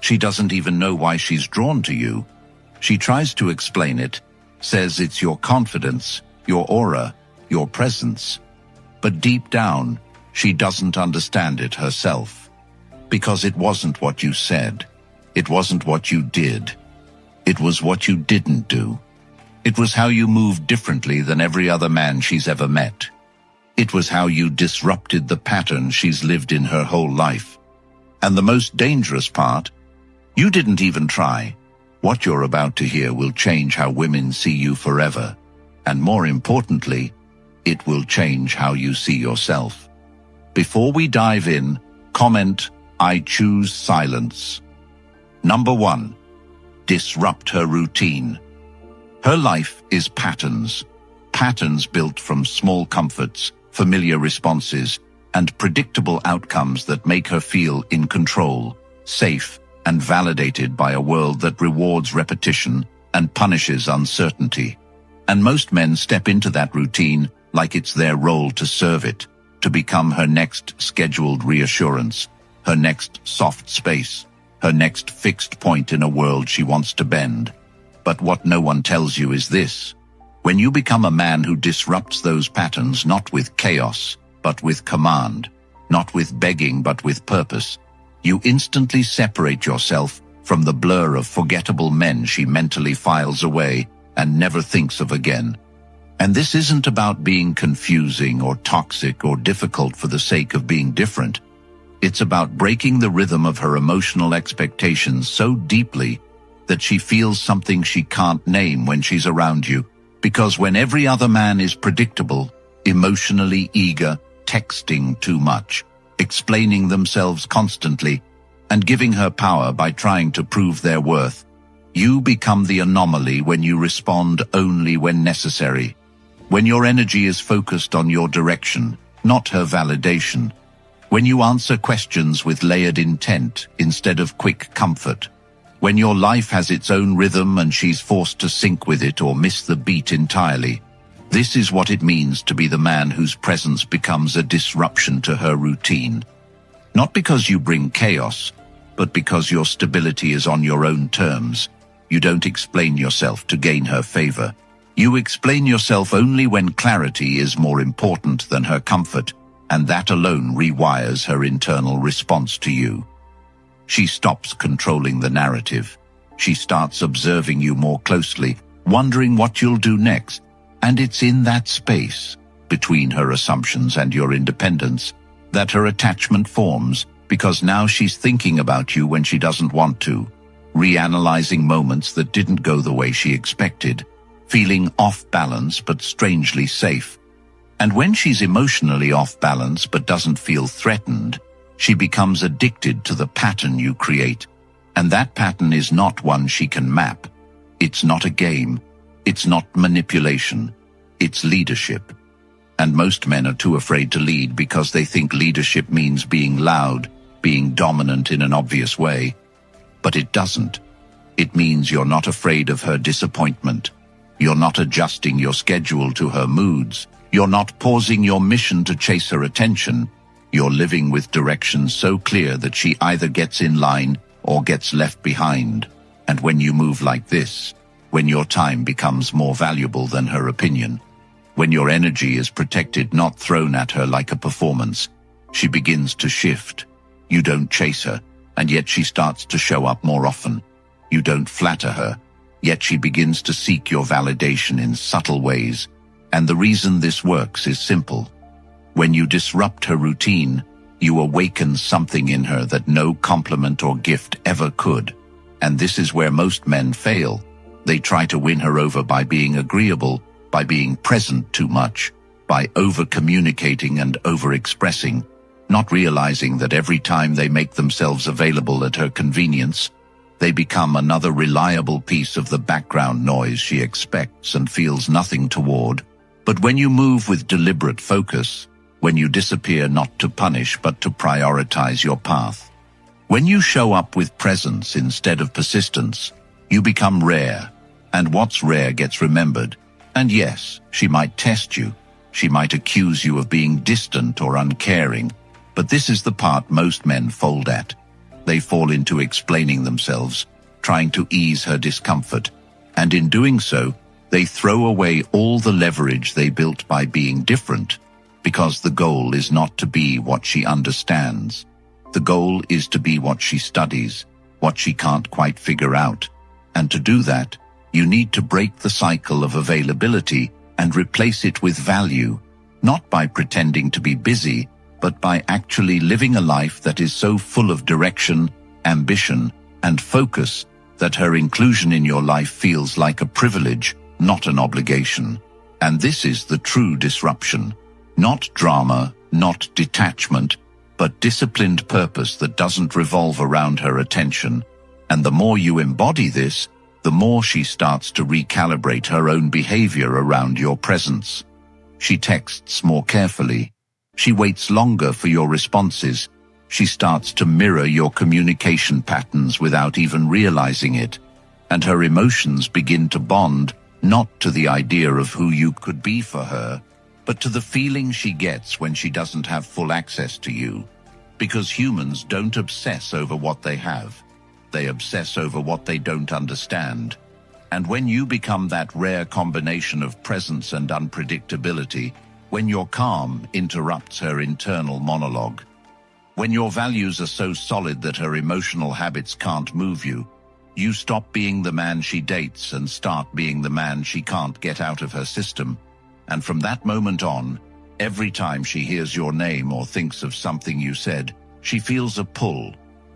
She doesn't even know why she's drawn to you. She tries to explain it, says it's your confidence, your aura, your presence. But deep down, she doesn't understand it herself. Because it wasn't what you said. It wasn't what you did. It was what you didn't do. It was how you moved differently than every other man she's ever met. It was how you disrupted the pattern she's lived in her whole life. And the most dangerous part, you didn't even try. What you're about to hear will change how women see you forever. And more importantly, it will change how you see yourself. Before we dive in, comment, "I choose silence." Number 1. Disrupt her routine. Her life is patterns. Patterns built from small comforts, familiar responses, and predictable outcomes that make her feel in control, safe, and validated by a world that rewards repetition and punishes uncertainty. And most men step into that routine like it's their role to serve it, to become her next scheduled reassurance, her next soft space, her next fixed point in a world she wants to bend. But what no one tells you is this: when you become a man who disrupts those patterns not with chaos, but with command, not with begging but with purpose, you instantly separate yourself from the blur of forgettable men she mentally files away and never thinks of again. And this isn't about being confusing or toxic or difficult for the sake of being different. It's about breaking the rhythm of her emotional expectations so deeply that she feels something she can't name when she's around you. Because when every other man is predictable, emotionally eager, texting too much, explaining themselves constantly, and giving her power by trying to prove their worth, you become the anomaly when you respond only when necessary. When your energy is focused on your direction, not her validation. When you answer questions with layered intent instead of quick comfort. When your life has its own rhythm and she's forced to sync with it or miss the beat entirely. This is what it means to be the man whose presence becomes a disruption to her routine. Not because you bring chaos, but because your stability is on your own terms. You don't explain yourself to gain her favor. You explain yourself only when clarity is more important than her comfort, and that alone rewires her internal response to you. She stops controlling the narrative. She starts observing you more closely, wondering what you'll do next. And it's in that space, between her assumptions and your independence, that her attachment forms, because now she's thinking about you when she doesn't want to, reanalyzing moments that didn't go the way she expected, feeling off balance but strangely safe. And when she's emotionally off balance but doesn't feel threatened, she becomes addicted to the pattern you create. And that pattern is not one she can map. It's not a game. It's not manipulation. It's leadership. And most men are too afraid to lead because they think leadership means being loud, being dominant in an obvious way. But it doesn't. It means you're not afraid of her disappointment. You're not adjusting your schedule to her moods. You're not pausing your mission to chase her attention. You're living with direction so clear that she either gets in line or gets left behind. And when you move like this, when your time becomes more valuable than her opinion, when your energy is protected, not thrown at her like a performance, she begins to shift. You don't chase her, and yet she starts to show up more often. You don't flatter her, yet she begins to seek your validation in subtle ways. And the reason this works is simple. When you disrupt her routine, you awaken something in her that no compliment or gift ever could. And this is where most men fail. They try to win her over by being agreeable, by being present too much, by over-communicating and over-expressing, not realizing that every time they make themselves available at her convenience, they become another reliable piece of the background noise she expects and feels nothing toward. But when you move with deliberate focus, when you disappear not to punish but to prioritize your path, when you show up with presence instead of persistence, you become rare, and what's rare gets remembered. And yes, she might test you. She might accuse you of being distant or uncaring, but this is the part most men fold at. They fall into explaining themselves, trying to ease her discomfort, and in doing so, they throw away all the leverage they built by being different, because the goal is not to be what she understands. The goal is to be what she studies, what she can't quite figure out. And to do that, you need to break the cycle of availability and replace it with value, not by pretending to be busy, but by actually living a life that is so full of direction, ambition, and focus that her inclusion in your life feels like a privilege, not an obligation. And this is the true disruption. Not drama, not detachment, but disciplined purpose that doesn't revolve around her attention. And the more you embody this, the more she starts to recalibrate her own behavior around your presence. She texts more carefully. She waits longer for your responses. She starts to mirror your communication patterns without even realizing it. And her emotions begin to bond, not to the idea of who you could be for her, but to the feeling she gets when she doesn't have full access to you. Because humans don't obsess over what they have. They obsess over what they don't understand. And when you become that rare combination of presence and unpredictability, when your calm interrupts her internal monologue, when your values are so solid that her emotional habits can't move you, you stop being the man she dates and start being the man she can't get out of her system. And from that moment on, every time she hears your name or thinks of something you said, she feels a pull,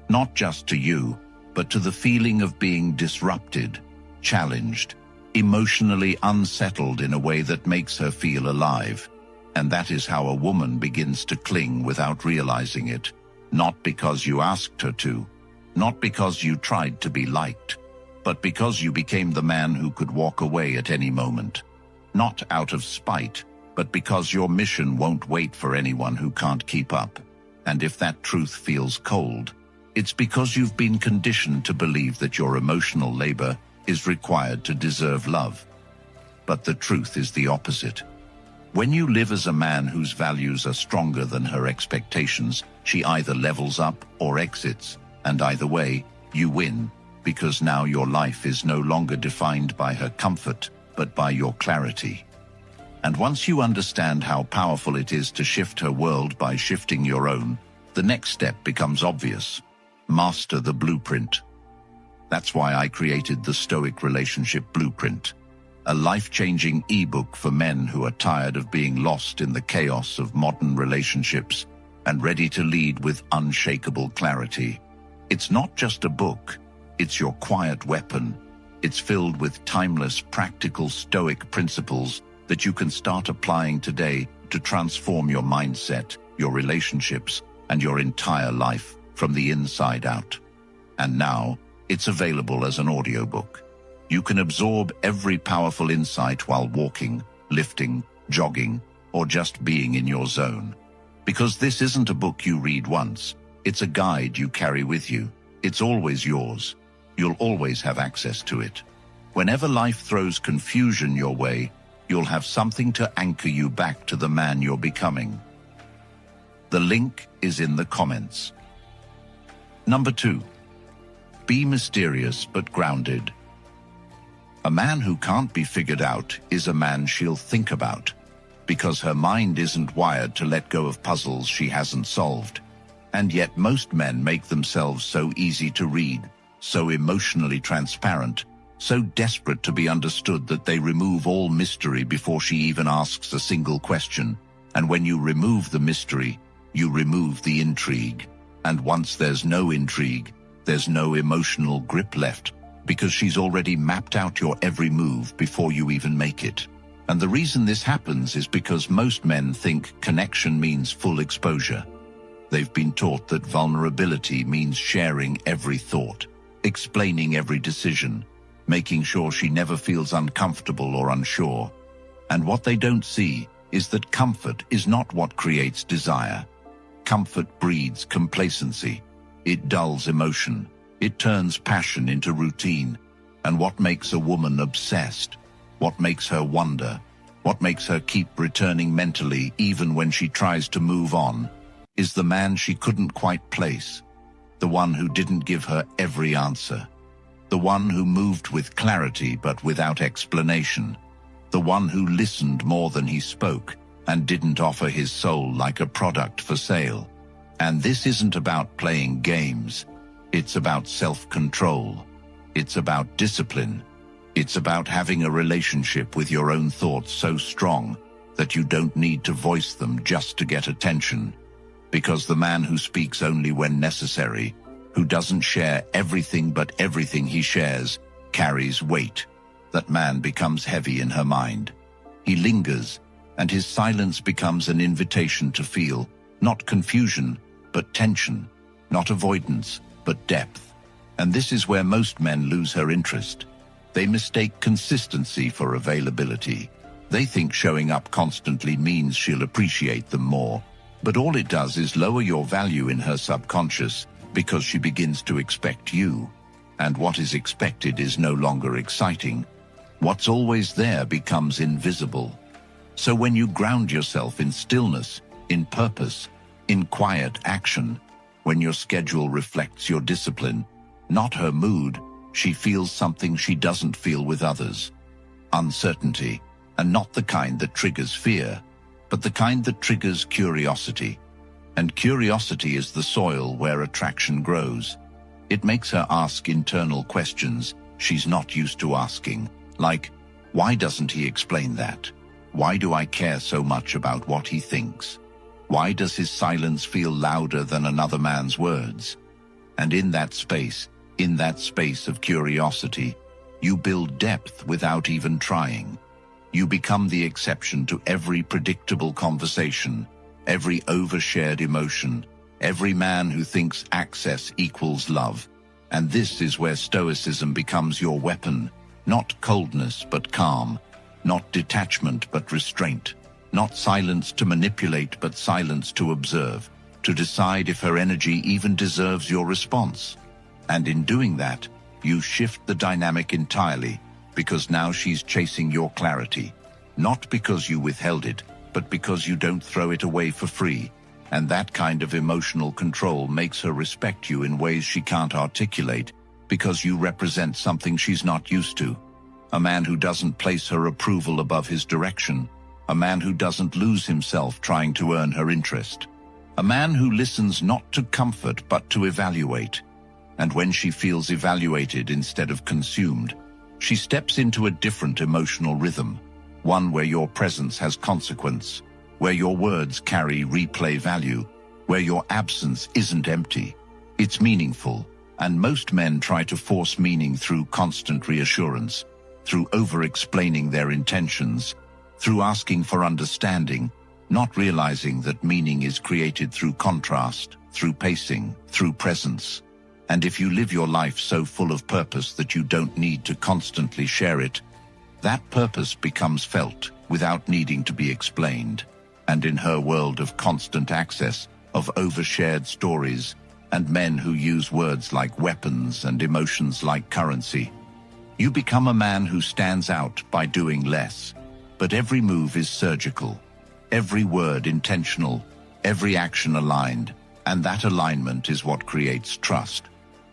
not just to you, but to the feeling of being disrupted, challenged, emotionally unsettled in a way that makes her feel alive. And that is how a woman begins to cling without realizing it, not because you asked her to, not because you tried to be liked, but because you became the man who could walk away at any moment. Not out of spite, but because your mission won't wait for anyone who can't keep up. And if that truth feels cold, it's because you've been conditioned to believe that your emotional labor is required to deserve love. But the truth is the opposite. When you live as a man whose values are stronger than her expectations, she either levels up or exits, and either way, you win, because now your life is no longer defined by her comfort, but by your clarity. And once you understand how powerful it is to shift her world by shifting your own, the next step becomes obvious. Master the blueprint. That's why I created the Stoic Relationship Blueprint, a life-changing ebook for men who are tired of being lost in the chaos of modern relationships and ready to lead with unshakable clarity. It's not just a book, it's your quiet weapon. It's filled with timeless, practical Stoic principles that you can start applying today to transform your mindset, your relationships, and your entire life from the inside out. And now, it's available as an audiobook. You can absorb every powerful insight while walking, lifting, jogging, or just being in your zone. Because this isn't a book you read once, it's a guide you carry with you. It's always yours. You'll always have access to it. Whenever life throws confusion your way, you'll have something to anchor you back to the man you're becoming. The link is in the comments. Number 2. Be mysterious but grounded. A man who can't be figured out is a man she'll think about, because her mind isn't wired to let go of puzzles she hasn't solved. And yet most men make themselves so easy to read, so emotionally transparent, so desperate to be understood that they remove all mystery before she even asks a single question. And when you remove the mystery, you remove the intrigue. And once there's no intrigue, there's no emotional grip left, because she's already mapped out your every move before you even make it. And the reason this happens is because most men think connection means full exposure. They've been taught that vulnerability means sharing every thought, explaining every decision, making sure she never feels uncomfortable or unsure. And what they don't see is that comfort is not what creates desire. Comfort breeds complacency. It dulls emotion. It turns passion into routine. And what makes a woman obsessed? What makes her wonder? What makes her keep returning mentally even when she tries to move on? Is the man she couldn't quite place. the one who didn't give her every answer, the one who moved with clarity but without explanation, the one who listened more than he spoke and didn't offer his soul like a product for sale. And this isn't about playing games. It's about self-control. It's about discipline. It's about having a relationship with your own thoughts so strong that you don't need to voice them just to get attention. Because the man who speaks only when necessary, who doesn't share everything but everything he shares, carries weight. That man becomes heavy in her mind. He lingers, and his silence becomes an invitation to feel, not confusion, but tension, not avoidance, but depth. And this is where most men lose her interest. They mistake consistency for availability. They think showing up constantly means she'll appreciate them more. But all it does is lower your value in her subconscious, because she begins to expect you. And what is expected is no longer exciting. What's always there becomes invisible. So when you ground yourself in stillness, in purpose, in quiet action, when your schedule reflects your discipline, not her mood, she feels something she doesn't feel with others. Uncertainty, and not the kind that triggers fear, but the kind that triggers curiosity. And curiosity is the soil where attraction grows. It makes her ask internal questions she's not used to asking, like, why doesn't he explain that? Why do I care so much about what he thinks? Why does his silence feel louder than another man's words? And in that space of curiosity, you build depth without even trying. You become the exception to every predictable conversation, every overshared emotion, every man who thinks access equals love. And this is where Stoicism becomes your weapon, not coldness but calm, not detachment but restraint, not silence to manipulate but silence to observe, to decide if her energy even deserves your response. And in doing that, you shift the dynamic entirely, because now she's chasing your clarity, not because you withheld it, but because you don't throw it away for free. And that kind of emotional control makes her respect you in ways she can't articulate, because you represent something she's not used to. A man who doesn't place her approval above his direction. A man who doesn't lose himself trying to earn her interest. A man who listens not to comfort but to evaluate. And when she feels evaluated instead of consumed, she steps into a different emotional rhythm, one where your presence has consequence, where your words carry replay value, where your absence isn't empty. It's meaningful, and most men try to force meaning through constant reassurance, through over-explaining their intentions, through asking for understanding, not realizing that meaning is created through contrast, through pacing, through presence. And if you live your life so full of purpose that you don't need to constantly share it, that purpose becomes felt without needing to be explained. And in her world of constant access, of overshared stories, and men who use words like weapons and emotions like currency, you become a man who stands out by doing less. But every move is surgical, every word intentional, every action aligned, and that alignment is what creates trust.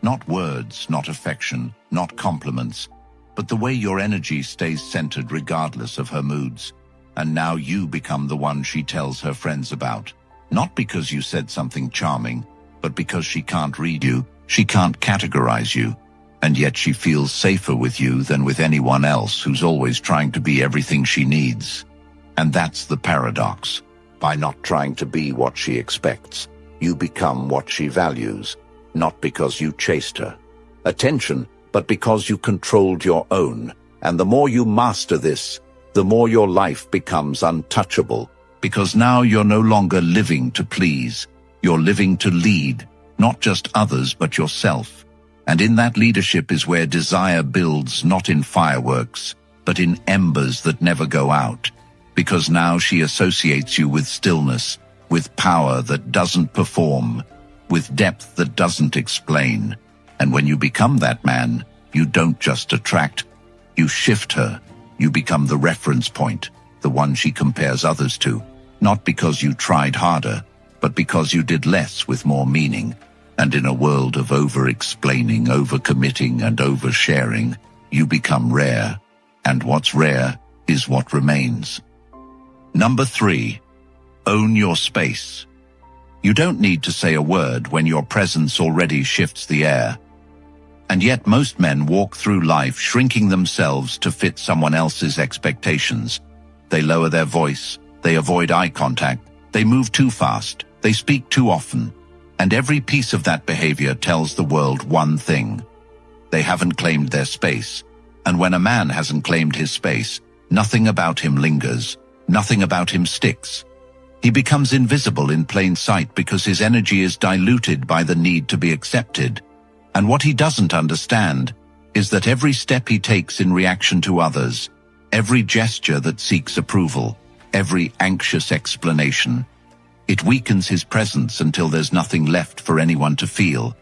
Not words, not affection, not compliments, but the way your energy stays centered regardless of her moods. And now you become the one she tells her friends about. Not because you said something charming, but because she can't read you, she can't categorize you, and yet she feels safer with you than with anyone else who's always trying to be everything she needs. And that's the paradox. By not trying to be what she expects, you become what she values, not because you chased her attention, but because you controlled your own. And the more you master this, the more your life becomes untouchable, because now you're no longer living to please. You're living to lead, not just others, but yourself. And in that leadership is where desire builds, not in fireworks, but in embers that never go out. Because now she associates you with stillness, with power that doesn't perform, with depth that doesn't explain. And when you become that man, you don't just attract, you shift her. You become the reference point, the one she compares others to, not because you tried harder, but because you did less with more meaning. And in a world of over-explaining, over-committing, and over-sharing, you become rare. And what's rare is what remains. Number 3, own your space. You don't need to say a word when your presence already shifts the air. And yet most men walk through life shrinking themselves to fit someone else's expectations. They lower their voice, they avoid eye contact, they move too fast, they speak too often. And every piece of that behavior tells the world one thing: they haven't claimed their space. And when a man hasn't claimed his space, nothing about him lingers, nothing about him sticks. He becomes invisible in plain sight because his energy is diluted by the need to be accepted. And what he doesn't understand is that every step he takes in reaction to others, every gesture that seeks approval, every anxious explanation, it weakens his presence until there's nothing left for anyone to feel.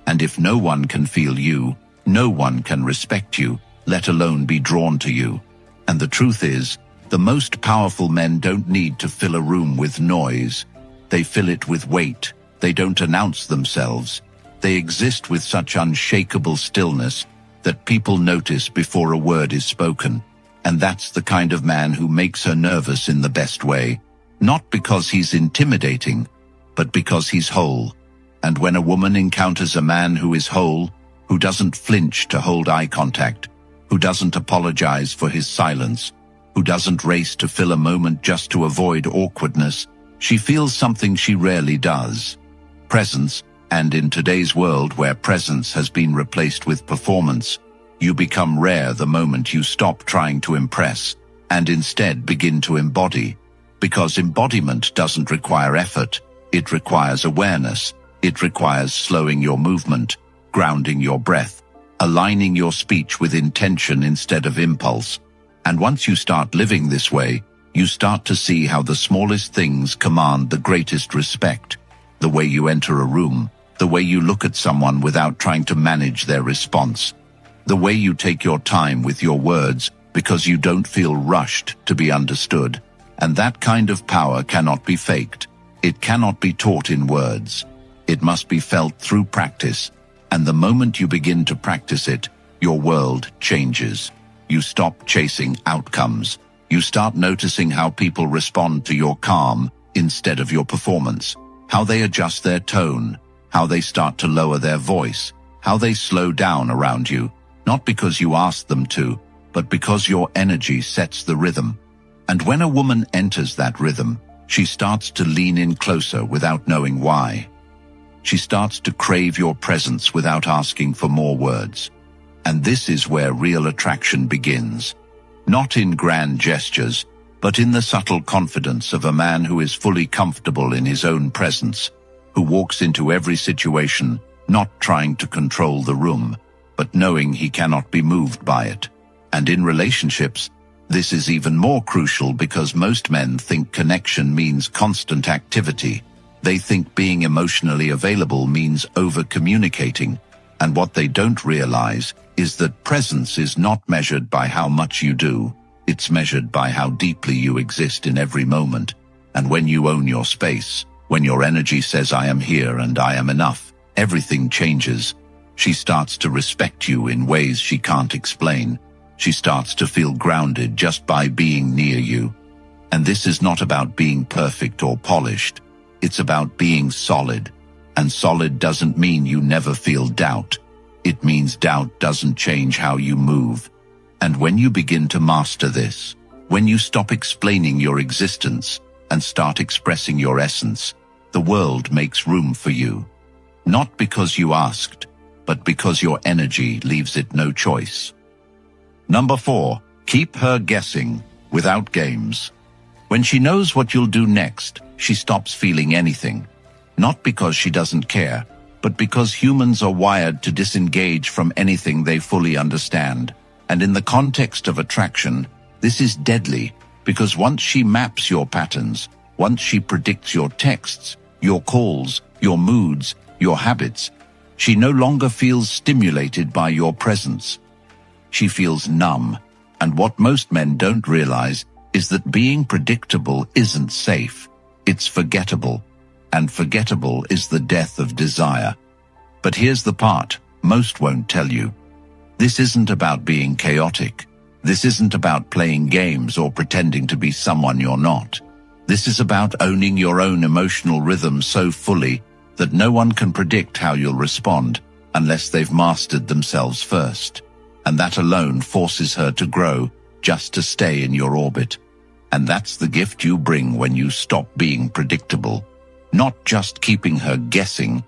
And if no one can feel you, no one can respect you, let alone be drawn to you. And the truth is, the most powerful men don't need to fill a room with noise. They fill it with weight. They don't announce themselves. They exist with such unshakable stillness that people notice before a word is spoken. And that's the kind of man who makes her nervous in the best way. Not because he's intimidating, but because he's whole. And when a woman encounters a man who is whole, who doesn't flinch to hold eye contact, who doesn't apologize for his silence, who doesn't race to fill a moment just to avoid awkwardness, she feels something she rarely does: presence. And in today's world where presence has been replaced with performance, you become rare the moment you stop trying to impress and instead begin to embody. Because embodiment doesn't require effort, it requires awareness, it requires slowing your movement, grounding your breath, aligning your speech with intention instead of impulse. And once you start living this way, you start to see how the smallest things command the greatest respect. The way you enter a room, the way you look at someone without trying to manage their response, the way you take your time with your words because you don't feel rushed to be understood. And that kind of power cannot be faked. It cannot be taught in words. It must be felt through practice. And the moment you begin to practice it, your world changes. You stop chasing outcomes. You start noticing how people respond to your calm instead of your performance, how they adjust their tone, how they start to lower their voice, how they slow down around you, not because you asked them to, but because your energy sets the rhythm. And when a woman enters that rhythm, she starts to lean in closer without knowing why. She starts to crave your presence without asking for more words. And this is where real attraction begins. Not in grand gestures, but in the subtle confidence of a man who is fully comfortable in his own presence, who walks into every situation, not trying to control the room, but knowing he cannot be moved by it. And in relationships, this is even more crucial because most men think connection means constant activity. They think being emotionally available means over-communicating. And what they don't realize is that presence is not measured by how much you do. It's measured by how deeply you exist in every moment. And when you own your space, when your energy says I am here and I am enough, everything changes. She starts to respect you in ways she can't explain. She starts to feel grounded just by being near you. And this is not about being perfect or polished. It's about being solid. And solid doesn't mean you never feel doubt. It means doubt doesn't change how you move. And when you begin to master this, when you stop explaining your existence and start expressing your essence, the world makes room for you. Not because you asked, but because your energy leaves it no choice. Number 4, keep her guessing without games. When she knows what you'll do next, she stops feeling anything. Not because she doesn't care, but because humans are wired to disengage from anything they fully understand. And in the context of attraction, this is deadly, because once she maps your patterns, once she predicts your texts, your calls, your moods, your habits, she no longer feels stimulated by your presence. She feels numb, and what most men don't realize is that being predictable isn't safe. It's forgettable, and forgettable is the death of desire. But here's the part most won't tell you. This isn't about being chaotic. This isn't about playing games or pretending to be someone you're not. This is about owning your own emotional rhythm so fully that no one can predict how you'll respond unless they've mastered themselves first. And that alone forces her to grow just to stay in your orbit. And that's the gift you bring when you stop being predictable. Not just keeping her guessing,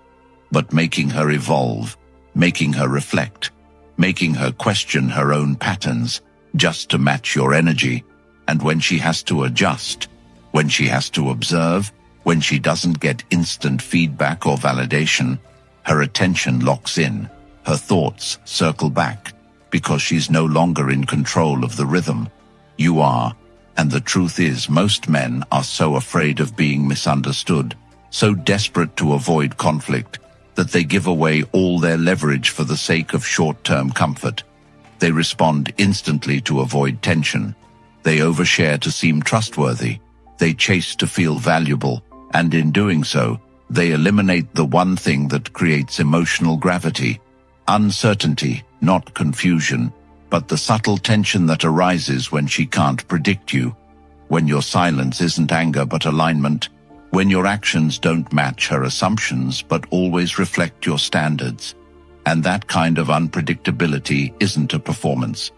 but making her evolve, making her reflect, making her question her own patterns just to match your energy. And when she has to adjust, when she has to observe, when she doesn't get instant feedback or validation, her attention locks in, her thoughts circle back, because she's no longer in control of the rhythm. You are, and the truth is most men are so afraid of being misunderstood, so desperate to avoid conflict, that they give away all their leverage for the sake of short-term comfort. They respond instantly to avoid tension. They overshare to seem trustworthy. They chase to feel valuable, and in doing so, they eliminate the one thing that creates emotional gravity: uncertainty, not confusion, but the subtle tension that arises when she can't predict you, when your silence isn't anger but alignment, when your actions don't match her assumptions but always reflect your standards. And that kind of unpredictability isn't a performance.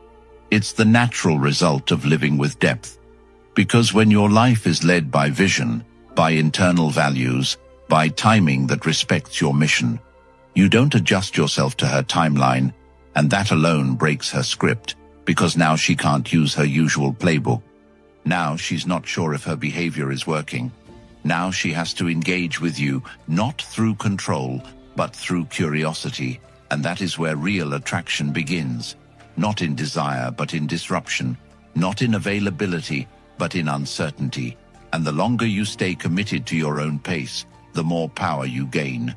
It's the natural result of living with depth. Because when your life is led by vision, by internal values, by timing that respects your mission, you don't adjust yourself to her timeline, and that alone breaks her script, because now she can't use her usual playbook. Now she's not sure if her behavior is working. Now she has to engage with you, not through control, but through curiosity, and that is where real attraction begins. Not in desire, but in disruption. Not in availability, but in uncertainty. And the longer you stay committed to your own pace, the more power you gain.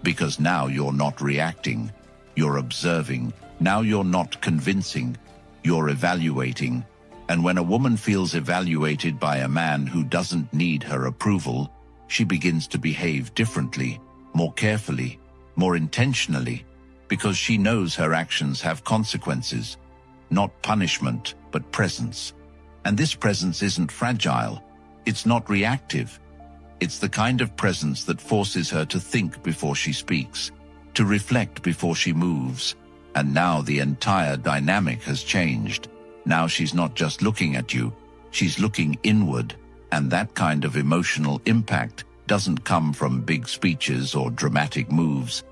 Because now you're not reacting, you're observing. Now you're not convincing, you're evaluating. And when a woman feels evaluated by a man who doesn't need her approval, she begins to behave differently, more carefully, more intentionally, because she knows her actions have consequences, not punishment, but presence. And this presence isn't fragile, it's not reactive. It's the kind of presence that forces her to think before she speaks, to reflect before she moves. And now the entire dynamic has changed. Now she's not just looking at you, she's looking inward, and that kind of emotional impact doesn't come from big speeches or dramatic moves.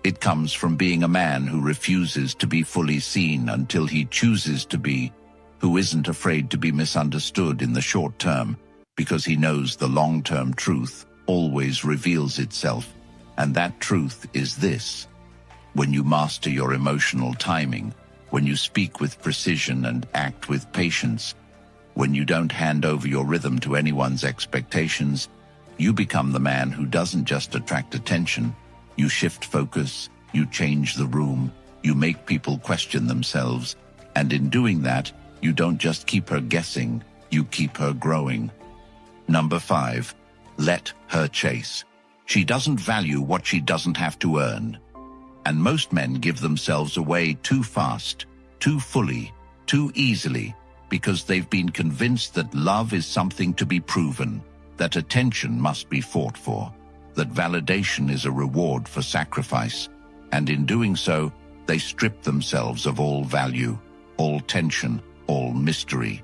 It comes from being a man who refuses to be fully seen until he chooses to be, who isn't afraid to be misunderstood in the short term, because he knows the long-term truth always reveals itself. And that truth is this: when you master your emotional timing, when you speak with precision and act with patience, when you don't hand over your rhythm to anyone's expectations, you become the man who doesn't just attract attention. You shift focus, you change the room, you make people question themselves, and in doing that, you don't just keep her guessing, you keep her growing. Number 5, let her chase. She doesn't value what she doesn't have to earn. And most men give themselves away too fast, too fully, too easily, because they've been convinced that love is something to be proven, that attention must be fought for, that validation is a reward for sacrifice, and in doing so, they strip themselves of all value, all tension, all mystery.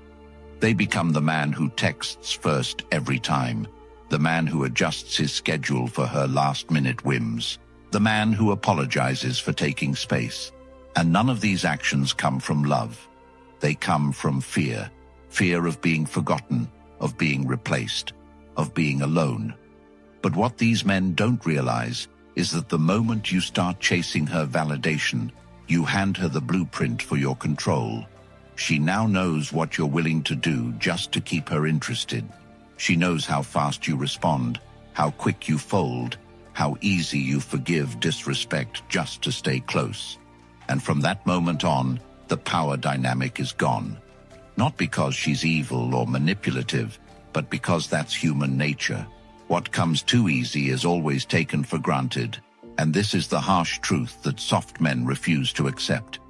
They become the man who texts first every time, the man who adjusts his schedule for her last-minute whims, the man who apologizes for taking space. And none of these actions come from love. They come from fear. Fear of being forgotten, of being replaced, of being alone. But what these men don't realize is that the moment you start chasing her validation, you hand her the blueprint for your control. She now knows what you're willing to do just to keep her interested. She knows how fast you respond, how quick you fold, how easy you forgive disrespect just to stay close. And from that moment on, the power dynamic is gone. Not because she's evil or manipulative, but because that's human nature. What comes too easy is always taken for granted, And this is the harsh truth that soft men refuse to accept.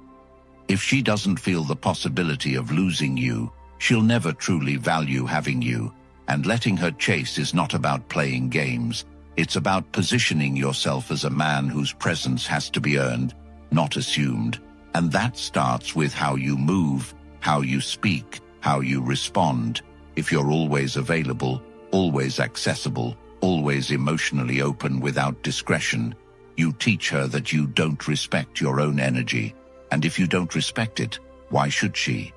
If she doesn't feel the possibility of losing you, she'll never truly value having you. And letting her chase is not about playing games. It's about positioning yourself as a man whose presence has to be earned, not assumed. And that starts with how you move, how you speak, how you respond. If you're always available, always accessible, always emotionally open without discretion, you teach her that you don't respect your own energy. And if you don't respect it, why should she?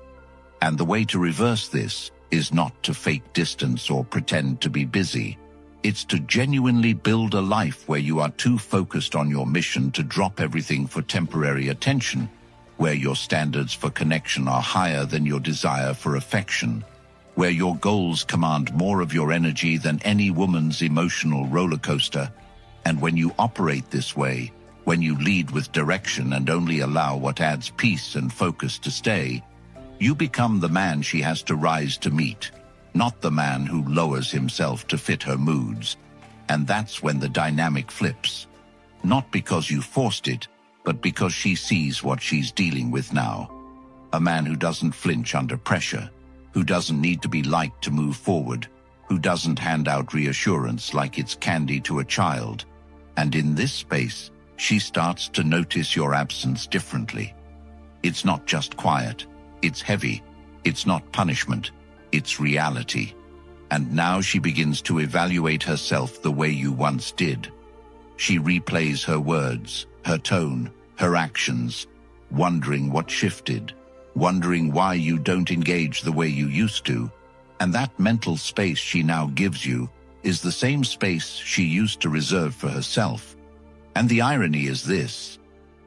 And the way to reverse this is not to fake distance or pretend to be busy. It's to genuinely build a life where you are too focused on your mission to drop everything for temporary attention, where your standards for connection are higher than your desire for affection, where your goals command more of your energy than any woman's emotional roller coaster. And when you operate this way, when you lead with direction and only allow what adds peace and focus to stay, you become the man she has to rise to meet, not the man who lowers himself to fit her moods. And that's when the dynamic flips. Not because you forced it, but because she sees what she's dealing with now. A man who doesn't flinch under pressure, who doesn't need to be liked to move forward, who doesn't hand out reassurance like it's candy to a child. And in this space, she starts to notice your absence differently. It's not just quiet, it's heavy, it's not punishment, it's reality. And now she begins to evaluate herself the way you once did. She replays her words, her tone, her actions, wondering what shifted, wondering why you don't engage the way you used to. And that mental space she now gives you is the same space she used to reserve for herself. And the irony is this: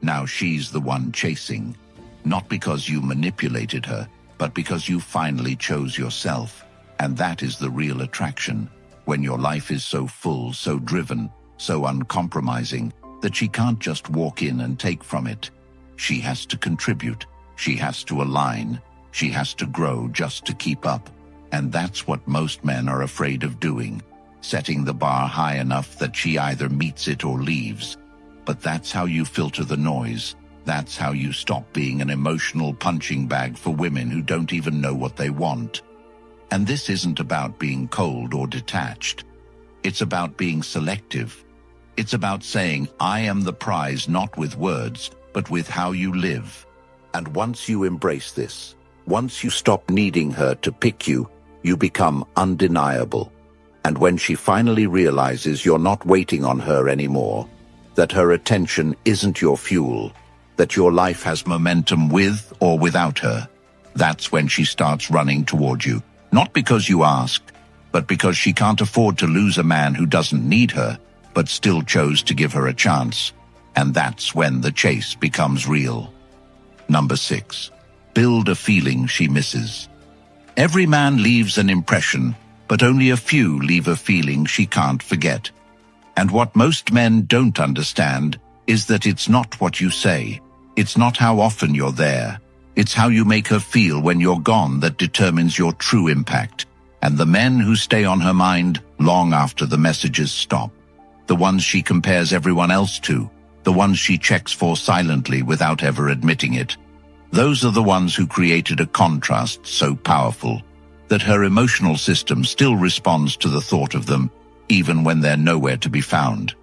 now she's the one chasing, not because you manipulated her, but because you finally chose yourself. And that is the real attraction, when your life is so full, so driven, so uncompromising, that she can't just walk in and take from it. She has to contribute, she has to align, she has to grow just to keep up. And that's what most men are afraid of doing, setting the bar high enough that she either meets it or leaves. But that's how you filter the noise. That's how you stop being an emotional punching bag for women who don't even know what they want. And this isn't about being cold or detached. It's about being selective. It's about saying, I am the prize not with words, but with how you live. And once you embrace this, once you stop needing her to pick you, you become undeniable. And when she finally realizes you're not waiting on her anymore, that her attention isn't your fuel, that your life has momentum with or without her, that's when she starts running toward you. Not because you asked, but because she can't afford to lose a man who doesn't need her, but still chose to give her a chance. And that's when the chase becomes real. Number 6, build a feeling she misses. Every man leaves an impression, but only a few leave a feeling she can't forget. And what most men don't understand is that it's not what you say. It's not how often you're there. It's how you make her feel when you're gone that determines your true impact. And the men who stay on her mind long after the messages stop, the ones she compares everyone else to, the ones she checks for silently without ever admitting it, those are the ones who created a contrast so powerful that her emotional system still responds to the thought of them, even when they're nowhere to be found.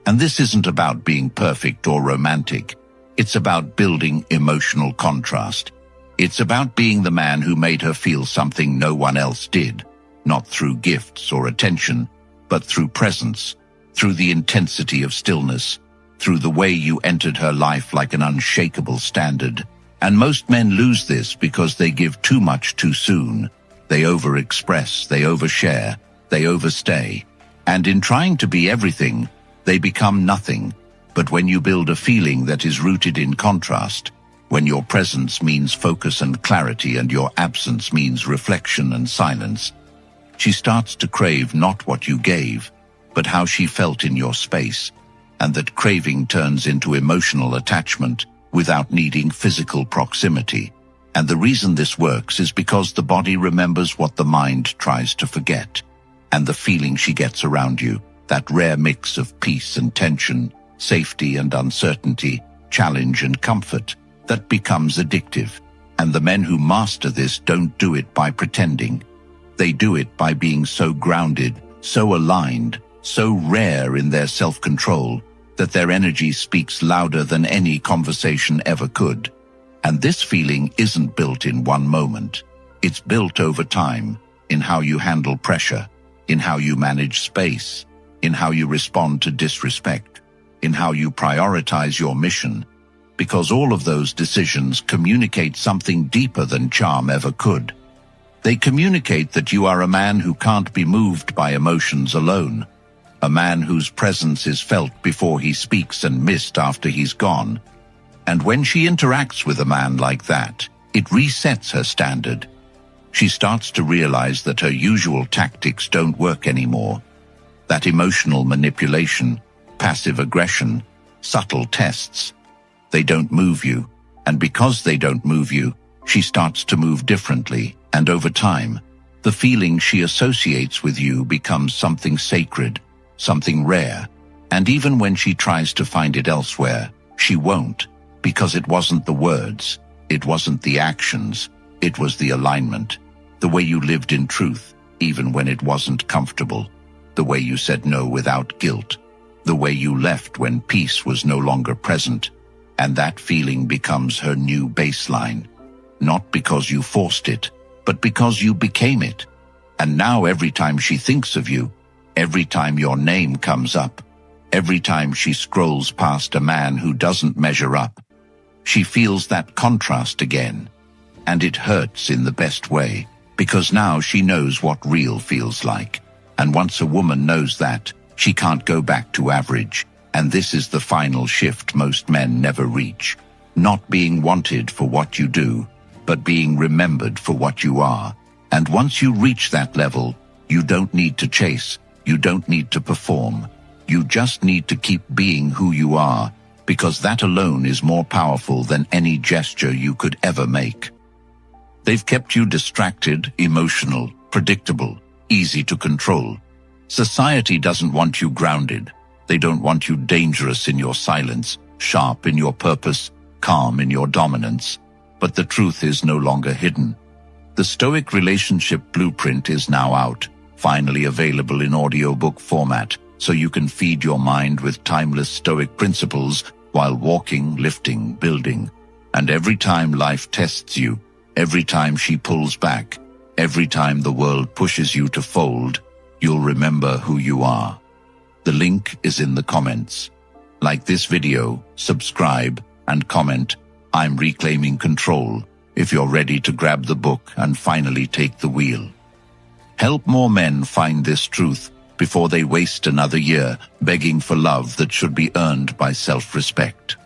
And this isn't about being perfect or romantic. It's about building emotional contrast. It's about being the man who made her feel something no one else did, not through gifts or attention, but through presence, through the intensity of stillness, through the way you entered her life like an unshakable standard. And most men lose this because they give too much too soon. They overexpress, they overshare, they overstay. And in trying to be everything, they become nothing. But when you build a feeling that is rooted in contrast, when your presence means focus and clarity and your absence means reflection and silence, she starts to crave not what you gave, but how she felt in your space. And that craving turns into emotional attachment without needing physical proximity. And the reason this works is because the body remembers what the mind tries to forget. And the feeling she gets around you, that rare mix of peace and tension, safety and uncertainty, challenge and comfort, that becomes addictive. And the men who master this don't do it by pretending. They do it by being so grounded, so aligned, so rare in their self-control, that their energy speaks louder than any conversation ever could. And this feeling isn't built in one moment. It's built over time, in how you handle pressure, in how you manage space, in how you respond to disrespect, in how you prioritize your mission, because all of those decisions communicate something deeper than charm ever could. They communicate that you are a man who can't be moved by emotions alone, a man whose presence is felt before he speaks and missed after he's gone. And when she interacts with a man like that, it resets her standard. She starts to realize that her usual tactics don't work anymore, that emotional manipulation, passive aggression, subtle tests, they don't move you, and because they don't move you, she starts to move differently, and over time, the feeling she associates with you becomes something sacred, something rare, and even when she tries to find it elsewhere, she won't, because it wasn't the words, it wasn't the actions, it was the alignment, the way you lived in truth, even when it wasn't comfortable, the way you said no without guilt, the way you left when peace was no longer present. And that feeling becomes her new baseline, not because you forced it, but because you became it. And now every time she thinks of you, every time your name comes up, every time she scrolls past a man who doesn't measure up, she feels that contrast again. And it hurts in the best way, because now she knows what real feels like. And once a woman knows that, she can't go back to average. And this is the final shift most men never reach. Not being wanted for what you do, but being remembered for what you are. And once you reach that level, you don't need to chase, you don't need to perform. You just need to keep being who you are, because that alone is more powerful than any gesture you could ever make. They've kept you distracted, emotional, predictable, easy to control. Society doesn't want you grounded. They don't want you dangerous in your silence, sharp in your purpose, calm in your dominance. But the truth is no longer hidden. The Stoic Relationship Blueprint is now out, finally available in audiobook format, so you can feed your mind with timeless Stoic principles while walking, lifting, building. And every time life tests you, every time she pulls back, every time the world pushes you to fold, you'll remember who you are. The link is in the comments. Like this video, subscribe, and comment, "I'm reclaiming control," if you're ready to grab the book and finally take the wheel. Help more men find this truth before they waste another year begging for love that should be earned by self-respect.